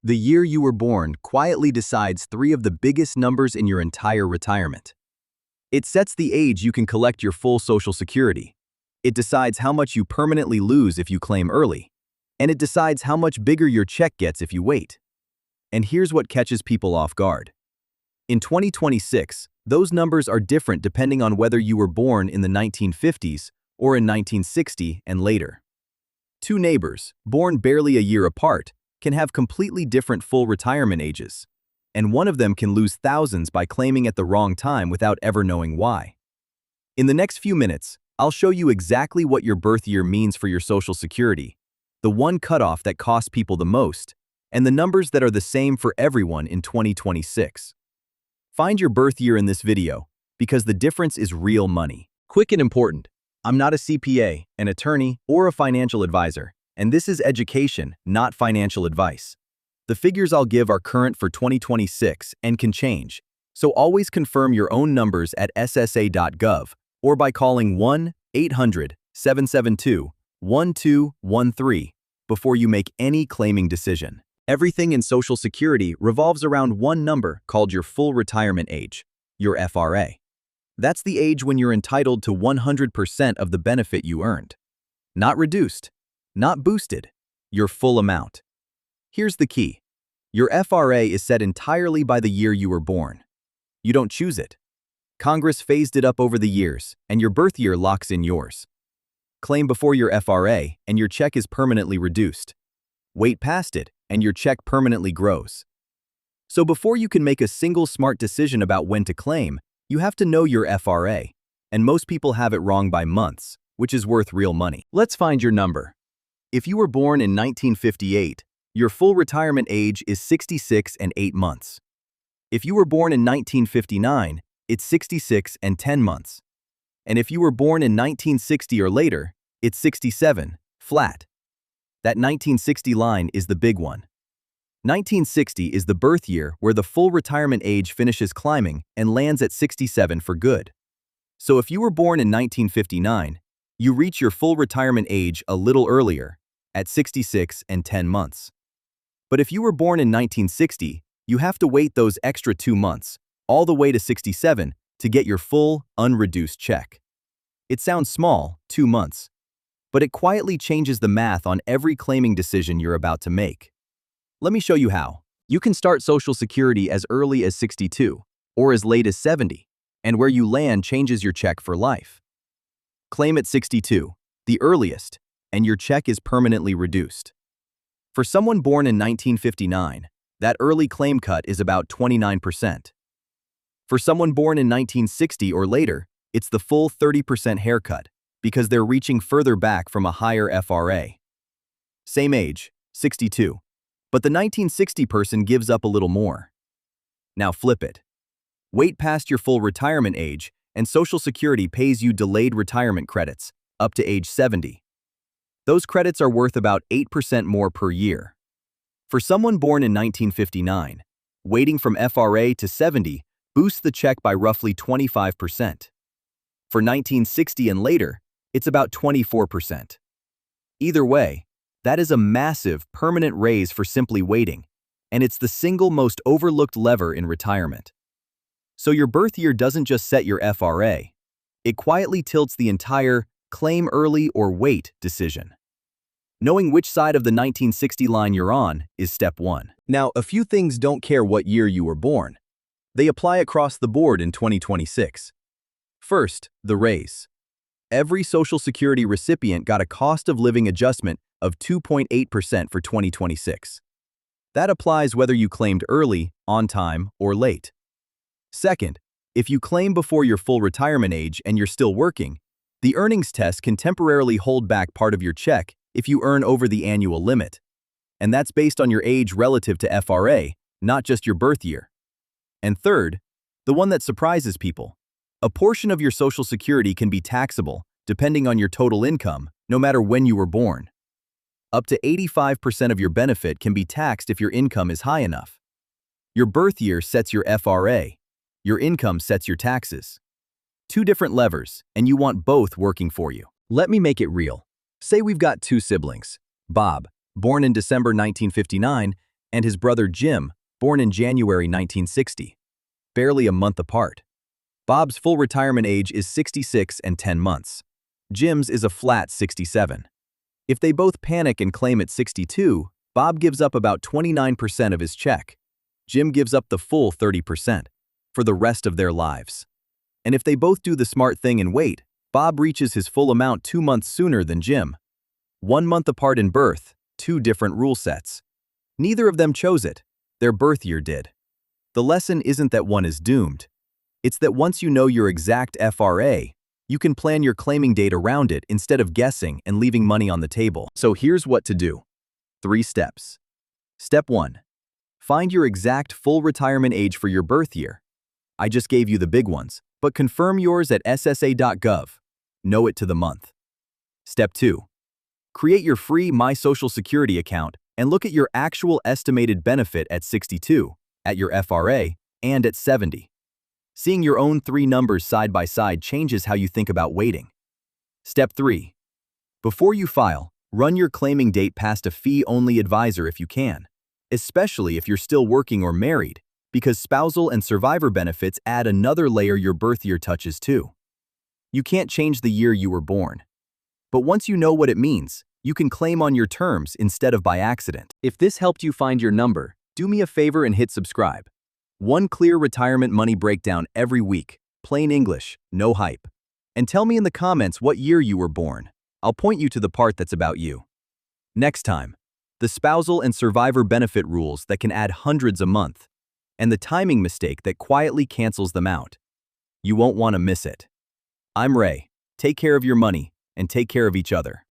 The year you were born quietly decides three of the biggest numbers in your entire retirement. It sets the age you can collect your full Social Security. It decides how much you permanently lose if you claim early. And it decides how much bigger your check gets if you wait. And here's what catches people off guard. In 2026, those numbers are different depending on whether you were born in the 1950s or in 1960 and later. Two neighbors, born barely a year apart, can have completely different full retirement ages. And one of them can lose thousands by claiming at the wrong time without ever knowing why. In the next few minutes, I'll show you exactly what your birth year means for your Social Security, the one cutoff that costs people the most, and the numbers that are the same for everyone in 2026. Find your birth year in this video, because the difference is real money. Quick and important, I'm not a CPA, an attorney, or a financial advisor, and this is education, not financial advice. The figures I'll give are current for 2026 and can change, so always confirm your own numbers at ssa.gov or by calling 1-800-772-1213 before you make any claiming decision. Everything in Social Security revolves around one number called your full retirement age, your FRA. That's the age when you're entitled to 100% of the benefit you earned. Not reduced, not boosted, your full amount. Here's the key. Your FRA is set entirely by the year you were born. You don't choose it. Congress phased it up over the years, and your birth year locks in yours. Claim before your FRA, and your check is permanently reduced. Wait past it, and your check permanently grows. So before you can make a single smart decision about when to claim, you have to know your FRA, and most people have it wrong by months, which is worth real money. Let's find your number. If you were born in 1958, your full retirement age is 66 and 8 months. If you were born in 1959, it's 66 and 10 months. And if you were born in 1960 or later, it's 67, flat. That 1960 line is the big one. 1960 is the birth year where the full retirement age finishes climbing and lands at 67 for good. So if you were born in 1959, you reach your full retirement age a little earlier, at 66 and 10 months. But if you were born in 1960, you have to wait those extra 2 months, all the way to 67, to get your full, unreduced check. It sounds small, 2 months, but it quietly changes the math on every claiming decision you're about to make. Let me show you how. You can start Social Security as early as 62, or as late as 70, and where you land changes your check for life. Claim at 62, the earliest, and your check is permanently reduced. For someone born in 1959, that early claim cut is about 29%. For someone born in 1960 or later, it's the full 30% haircut, because they're reaching further back from a higher FRA. Same age, 62, but the 1960 person gives up a little more. Now flip it. Wait past your full retirement age, and Social Security pays you delayed retirement credits, up to age 70. Those credits are worth about 8% more per year. For someone born in 1959, waiting from FRA to 70 boosts the check by roughly 25%. For 1960 and later, it's about 24%. Either way, that is a massive, permanent raise for simply waiting, and it's the single most overlooked lever in retirement. So your birth year doesn't just set your FRA, it quietly tilts the entire claim early or wait decision. Knowing which side of the 1960 line you're on is step one. Now, a few things don't care what year you were born. They apply across the board in 2026. First, the raise. Every Social Security recipient got a cost of living adjustment of 2.8% for 2026. That applies whether you claimed early, on time, or late. Second, if you claim before your full retirement age and you're still working, the earnings test can temporarily hold back part of your check if you earn over the annual limit. And that's based on your age relative to FRA, not just your birth year. And third, the one that surprises people. A portion of your Social Security can be taxable, depending on your total income, no matter when you were born. Up to 85% of your benefit can be taxed if your income is high enough. Your birth year sets your FRA. Your income sets your taxes. Two different levers, and you want both working for you. Let me make it real. Say we've got two siblings. Bob, born in December 1959, and his brother Jim, born in January 1960, barely a month apart. Bob's full retirement age is 66 and 10 months. Jim's is a flat 67. If they both panic and claim at 62, Bob gives up about 29% of his check. Jim gives up the full 30% for the rest of their lives. And if they both do the smart thing and wait, Bob reaches his full amount 2 months sooner than Jim. 1 month apart in birth, 2 different rule sets. Neither of them chose it. Their birth year did. The lesson isn't that one is doomed. It's that once you know your exact FRA, you can plan your claiming date around it instead of guessing and leaving money on the table. So here's what to do. 3 steps. Step 1. Find your exact full retirement age for your birth year. I just gave you the big ones, but confirm yours at ssa.gov. Know it to the month. Step 2. Create your free My Social Security account and look at your actual estimated benefit at 62, at your FRA, and at 70. Seeing your own 3 numbers side by side changes how you think about waiting. Step 3. Before you file, run your claiming date past a fee-only advisor if you can, especially if you're still working or married, because spousal and survivor benefits add another layer your birth year touches too. You can't change the year you were born. But once you know what it means, you can claim on your terms instead of by accident. If this helped you find your number, do me a favor and hit subscribe. One clear retirement money breakdown every week, plain English, no hype. And tell me in the comments what year you were born. I'll point you to the part that's about you. Next time, the spousal and survivor benefit rules that can add hundreds a month, and the timing mistake that quietly cancels them out. You won't want to miss it. I'm Ray. Take care of your money and take care of each other.